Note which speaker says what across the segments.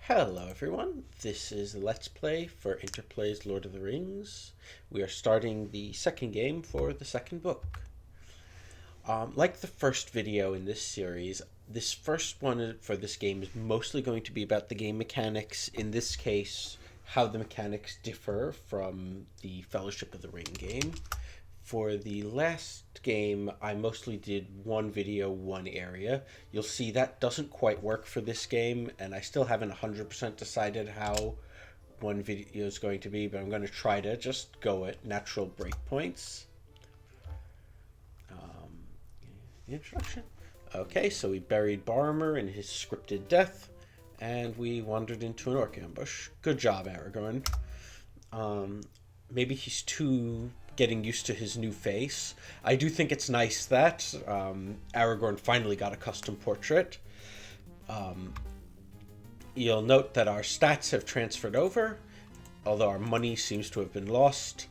Speaker 1: Hello everyone, this is Let's Play for Interplay's Lord of the Rings. We are starting the second game for the second book. Like the first video in this series, this first one for this game is mostly going to be about the game mechanics. In this case, how the mechanics differ from the Fellowship of the Ring game. For the last game, I mostly did one video, one area. You'll see that doesn't quite work for this game, and I still haven't 100% decided how one video is going to be, but I'm going to try to just go at natural breakpoints. Introduction. Okay, so we buried Boromir in his scripted death, and we wandered into an orc ambush. Good job, Aragorn. Maybe he's too getting used to his new face. I do think it's nice that Aragorn finally got a custom portrait. You'll note that our stats have transferred over, although our money seems to have been lost,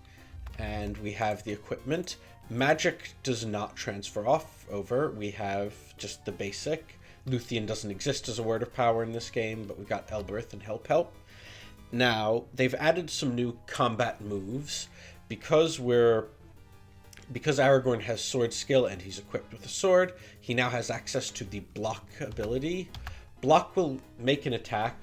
Speaker 1: and we have the equipment. Magic does not transfer over. We have just the basic. Luthien doesn't exist as a word of power in this game, but we've got Elbereth and Help. Now, they've added some new combat moves. Because Aragorn has sword skill and he's equipped with a sword, he now has access to the block ability. Block will make an attack.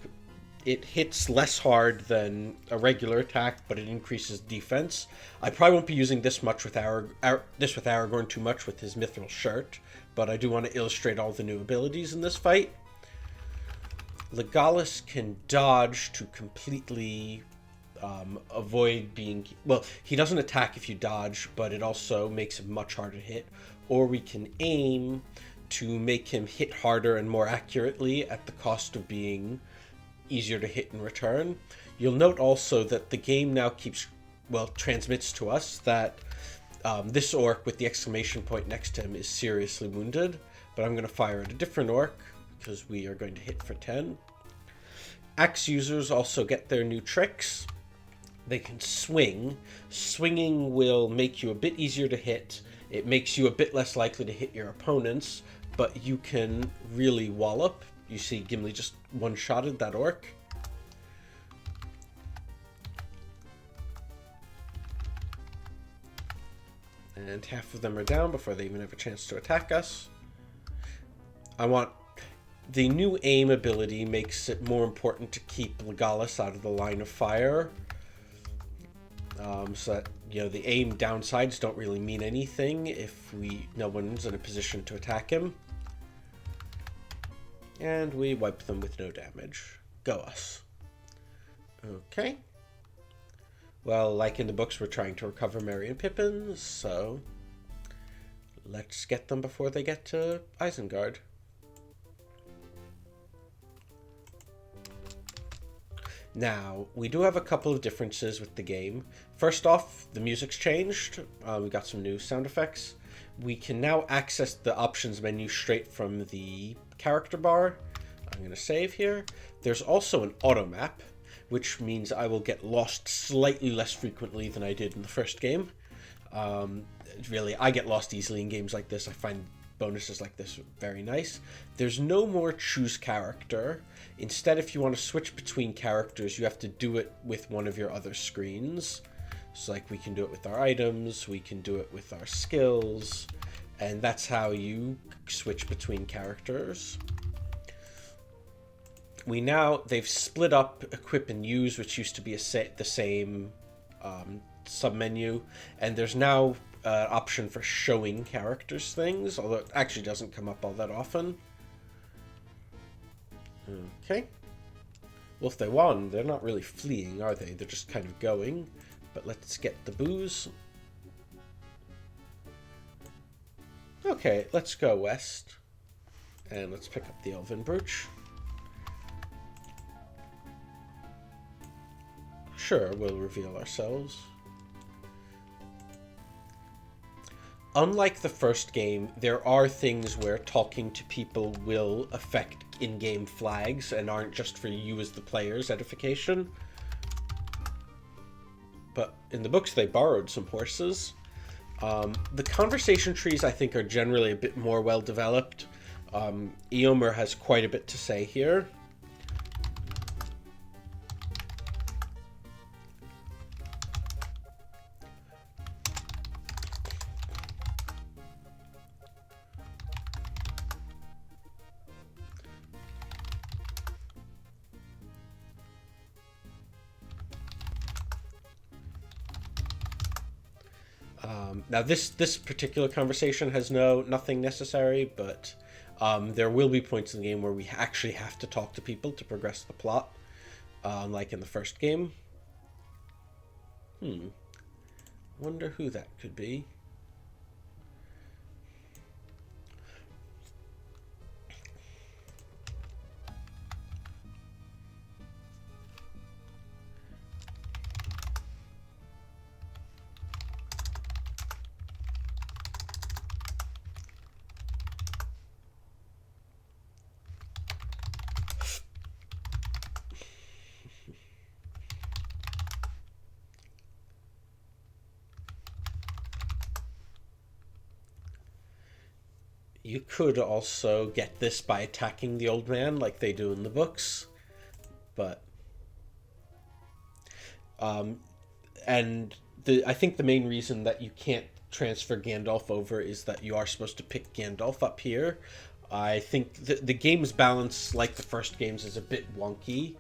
Speaker 1: It hits less hard than a regular attack, but it increases defense. I probably won't be using this much with Aragorn too much with his mithril shirt, but I do want to illustrate all the new abilities in this fight. Legolas can dodge to completely avoid being... Well, he doesn't attack if you dodge, but it also makes him much harder to hit. Or we can aim to make him hit harder and more accurately at the cost of being easier to hit in return. You'll note also that the game now transmits to us that this orc with the exclamation point next to him is seriously wounded, but I'm going to fire at a different orc because we are going to hit for 10. Axe users also get their new tricks. They can swing. Swinging will make you a bit easier to hit. It makes you a bit less likely to hit your opponents, but you can really wallop. You see Gimli just one-shotted that orc. And half of them are down before they even have a chance to attack us. The new aim ability makes it more important to keep Legolas out of the line of fire. So that, the aim downsides don't really mean anything if no one's in a position to attack him. And we wipe them with no damage. Go us. Okay. Well, like in the books, we're trying to recover Merry and Pippin, so let's get them before they get to Isengard. Now, we do have a couple of differences with the game. First off, the music's changed. We got some new sound effects. We can now access the options menu straight from the character bar. I'm going to save here. There's also an auto map, which means I will get lost slightly less frequently than I did in the first game. Really, I get lost easily in games like this. I find bonuses like this very nice. There's no more choose character. Instead, if you want to switch between characters, you have to do it with one of your other screens. So like we can do it with our items, we can do it with our skills, and that's how you switch between characters. They've split up equip and use, which used to be the same submenu, and there's now an option for showing characters things, although it actually doesn't come up all that often. Okay. Well, if they won, they're not really fleeing, are they? They're just kind of going. But let's get the booze. Okay, let's go west. And let's pick up the Elven Brooch. Sure, we'll reveal ourselves. Unlike the first game, there are things where talking to people will affect in-game flags and aren't just for you as the player's edification. But in the books, they borrowed some horses. The conversation trees, I think, are generally a bit more well-developed. Eomer has quite a bit to say here. Now, this particular conversation has nothing necessary, but there will be points in the game where we actually have to talk to people to progress the plot, like in the first game. Wonder who that could be. You could also get this by attacking the old man like they do in the books, but and I think the main reason that you can't transfer Gandalf over is that you are supposed to pick Gandalf up here. I think the game's balance, like the first games, is a bit wonky,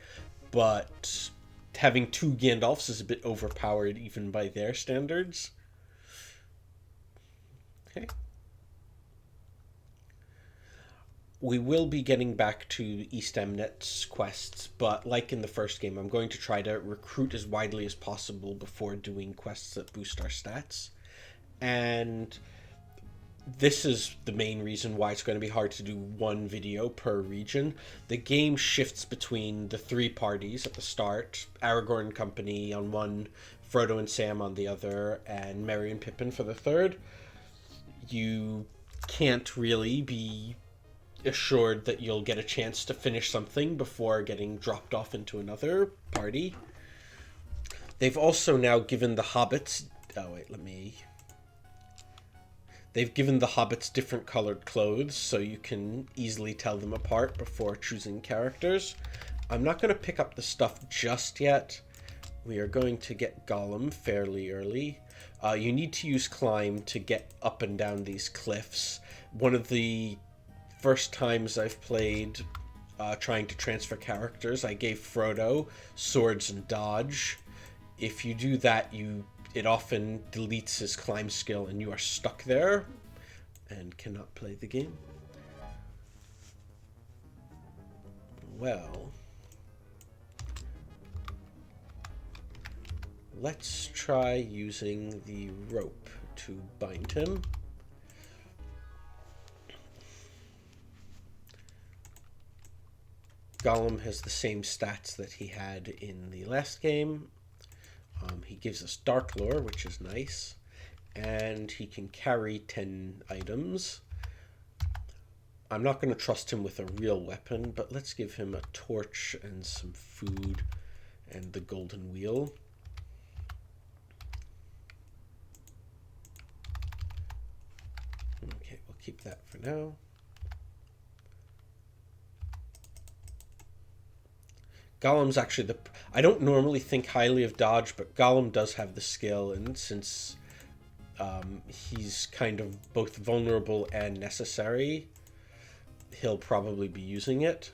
Speaker 1: but having two Gandalfs is a bit overpowered even by their standards. Okay. We will be getting back to East Emnet's quests, but like in the first game, I'm going to try to recruit as widely as possible before doing quests that boost our stats. And this is the main reason why it's going to be hard to do one video per region. The game shifts between the three parties at the start, Aragorn and company on one, Frodo and Sam on the other, and Merry and Pippin for the third. You can't really be assured that you'll get a chance to finish something before getting dropped off into another party. They've also now given the hobbits... They've given the hobbits different colored clothes, so you can easily tell them apart before choosing characters. I'm not going to pick up the stuff just yet. We are going to get Gollum fairly early. You need to use climb to get up and down these cliffs. One of the first times I've played trying to transfer characters, I gave Frodo swords and dodge. If you do that, it often deletes his climb skill and you are stuck there and cannot play the game. Well, let's try using the rope to bind him. Gollum has the same stats that he had in the last game. He gives us Dark Lore, which is nice, and he can carry 10 items. I'm not going to trust him with a real weapon, but let's give him a torch and some food and the golden wheel. Okay, we'll keep that for now. Gollum's actually I don't normally think highly of dodge, but Gollum does have the skill, and since he's kind of both vulnerable and necessary, he'll probably be using it.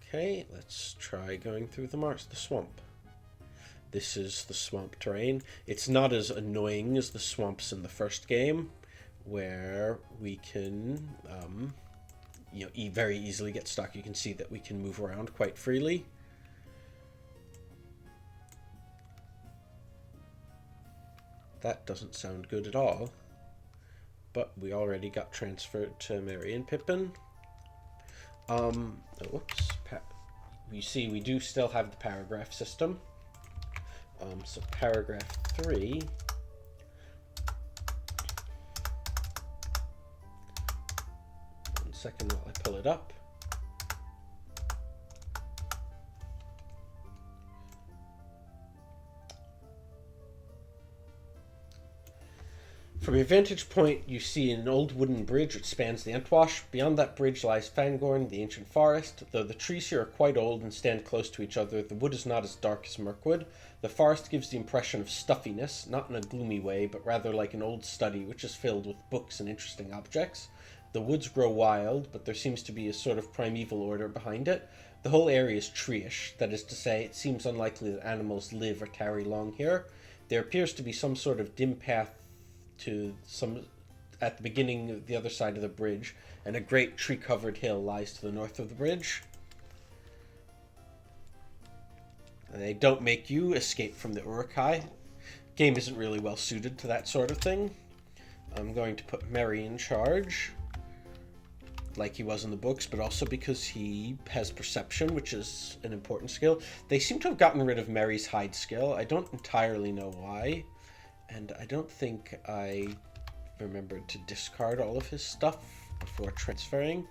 Speaker 1: Okay, let's try going through the swamp. This is the swamp terrain. It's not as annoying as the swamps in the first game, where we can very easily get stuck. You can see that we can move around quite freely. That doesn't sound good at all. But we already got transferred to Merry and Pippin. You see, we do still have the paragraph system. So paragraph 3... second while I pull it up. From your vantage point, you see an old wooden bridge which spans the Entwash. Beyond that bridge lies Fangorn, the ancient forest. Though the trees here are quite old and stand close to each other, the wood is not as dark as Mirkwood. The forest gives the impression of stuffiness, not in a gloomy way, but rather like an old study which is filled with books and interesting objects. The woods grow wild, but there seems to be a sort of primeval order behind it. The whole area is tree-ish, that is to say, it seems unlikely that animals live or tarry long here. There appears to be some sort of dim path to some at the beginning of the other side of the bridge, and a great tree-covered hill lies to the north of the bridge. And they don't make you escape from the Urukai. Game isn't really well suited to that sort of thing. I'm going to put Merry in charge, like he was in the books, but also because he has perception, which is an important skill. They seem to have gotten rid of Merry's hide skill. I don't entirely know why, and I don't think I remembered to discard all of his stuff before transferring.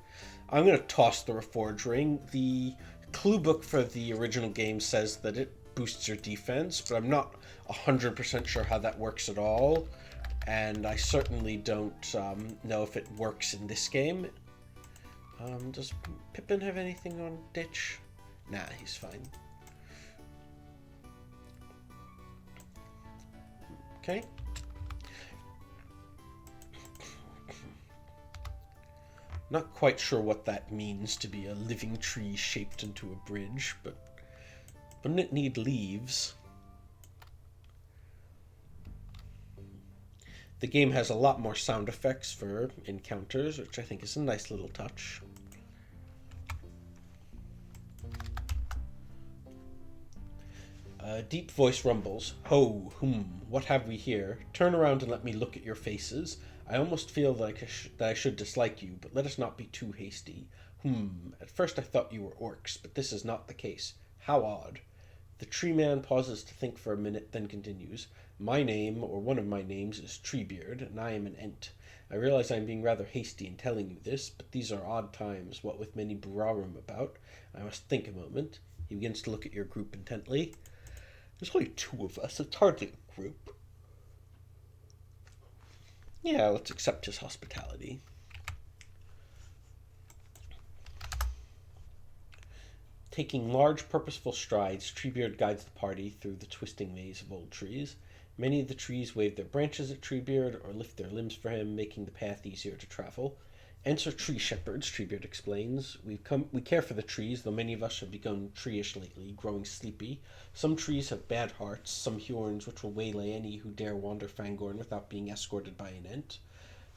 Speaker 1: I'm going to toss the Reforge Ring. The clue book for the original game says that it boosts your defense, but I'm not 100% sure how that works at all, and I certainly don't know if it works in this game. Does Pippin have anything on Ditch? Nah, he's fine. Okay. Not quite sure what that means, to be a living tree shaped into a bridge, but wouldn't it need leaves? The game has a lot more sound effects for encounters, which I think is a nice little touch. A deep voice rumbles. Ho, what have we here? Turn around and let me look at your faces. I almost feel like that I should dislike you, but let us not be too hasty. At first I thought you were orcs, but this is not the case. How odd. The tree man pauses to think for a minute, then continues. My name, or one of my names, is Treebeard, and I am an Ent. I realize I am being rather hasty in telling you this, but these are odd times, what with many Burarum about. I must think a moment. He begins to look at your group intently. There's only 2 of us. It's hardly a group. Yeah, let's accept his hospitality. Taking large, purposeful strides, Treebeard guides the party through the twisting maze of old trees. Many of the trees wave their branches at Treebeard or lift their limbs for him, making the path easier to travel. Ents are tree shepherds, Treebeard explains. We care for the trees, though many of us have become tree-ish lately, growing sleepy. Some trees have bad hearts, some horns which will waylay any who dare wander Fangorn without being escorted by an Ent.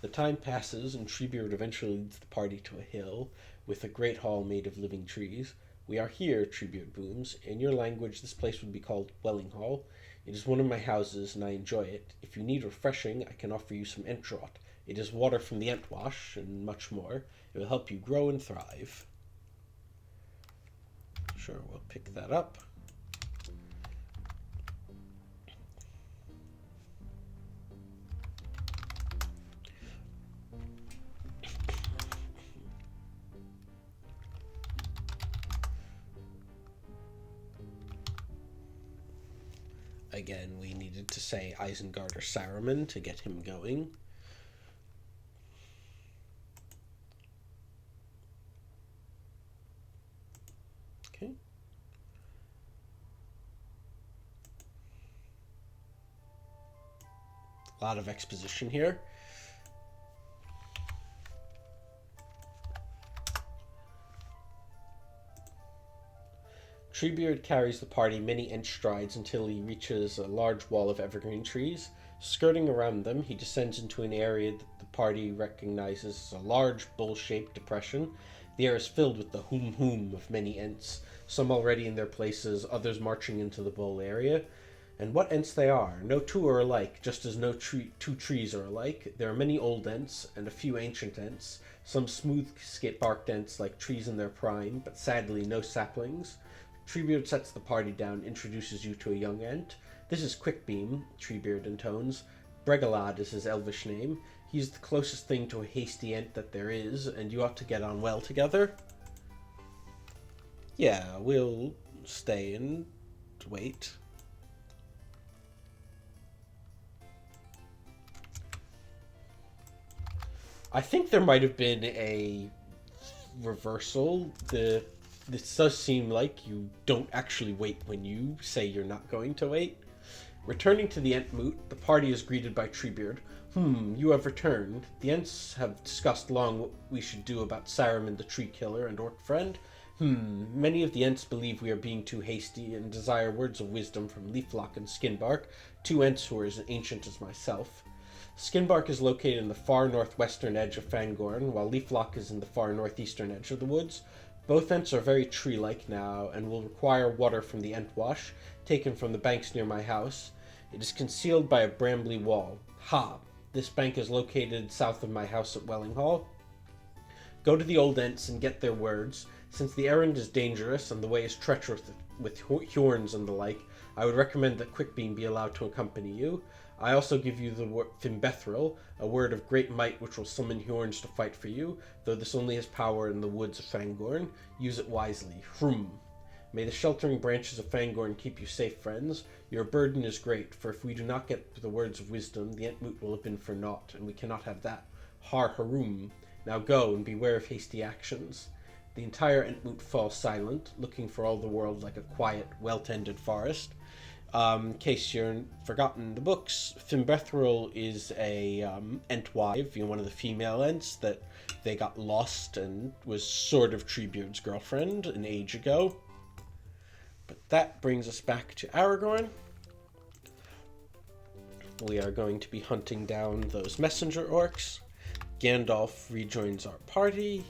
Speaker 1: The time passes, and Treebeard eventually leads the party to a hill, with a great hall made of living trees. We are here, Treebeard booms. In your language, this place would be called Welling Hall. It is one of my houses, and I enjoy it. If you need refreshing, I can offer you some Entdraught. It is water from the Entwash, and much more. It will help you grow and thrive. Sure, we'll pick that up. Again, we needed to say Isengard or Saruman to get him going. Okay. A lot of exposition here. Treebeard carries the party many inch strides until he reaches a large wall of evergreen trees. Skirting around them, he descends into an area that the party recognizes as a large, bowl-shaped depression. The air is filled with the hoom of many Ents, some already in their places, others marching into the bowl area. And what Ents they are! No 2 are alike, just as no 2 trees are alike. There are many old Ents, and a few ancient Ents, some smooth-barked Ents like trees in their prime, but sadly no saplings. Treebeard sets the party down, introduces you to a young Ent. This is Quickbeam, Treebeard intones. Bregalad is his elvish name. He's the closest thing to a hasty Ent that there is, and you ought to get on well together. Yeah, we'll stay and wait. I think there might have been a reversal. This does seem like you don't actually wait when you say you're not going to wait. Returning to the Entmoot, the party is greeted by Treebeard. You have returned. The Ents have discussed long what we should do about Saruman the Tree Killer and Orc Friend. Many of the Ents believe we are being too hasty and desire words of wisdom from Leaflock and Skinbark, two Ents who are as ancient as myself. Skinbark is located in the far northwestern edge of Fangorn, while Leaflock is in the far northeastern edge of the woods. Both Ents are very tree-like now, and will require water from the Entwash, taken from the banks near my house. It is concealed by a brambly wall. Ha! This bank is located south of my house at Welling Hall. Go to the old Ents and get their words. Since the errand is dangerous and the way is treacherous with Hjorns and the like, I would recommend that Quickbeam be allowed to accompany you. I also give you the Fimbethril, a word of great might which will summon Hjorns to fight for you, though this only has power in the woods of Fangorn. Use it wisely. May the sheltering branches of Fangorn keep you safe, friends. Your burden is great, for if we do not get the words of wisdom, the Entmoot will have been for naught, and we cannot have that. Har harum. Now go, and beware of hasty actions. The entire Entmoot falls silent, looking for all the world like a quiet, well-tended forest. In case you're forgotten the books, Fimbethril is a Entwife, one of the female Ents that they got lost and was sort of Treebeard's girlfriend an age ago. But that brings us back to Aragorn. We are going to be hunting down those messenger orcs. Gandalf rejoins our party.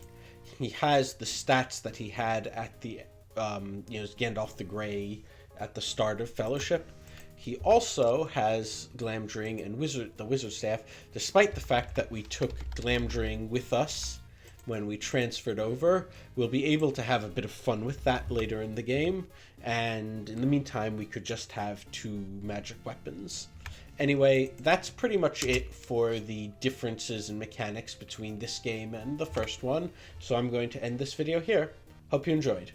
Speaker 1: He has the stats that he had at the, Gandalf the Grey at the start of Fellowship. He also has Glamdring and the Wizard Staff, despite the fact that we took Glamdring with us when we transferred over. We'll be able to have a bit of fun with that later in the game, and in the meantime we could just have 2 magic weapons. Anyway, that's pretty much it for the differences in mechanics between this game and the first one, so I'm going to end this video here. Hope you enjoyed.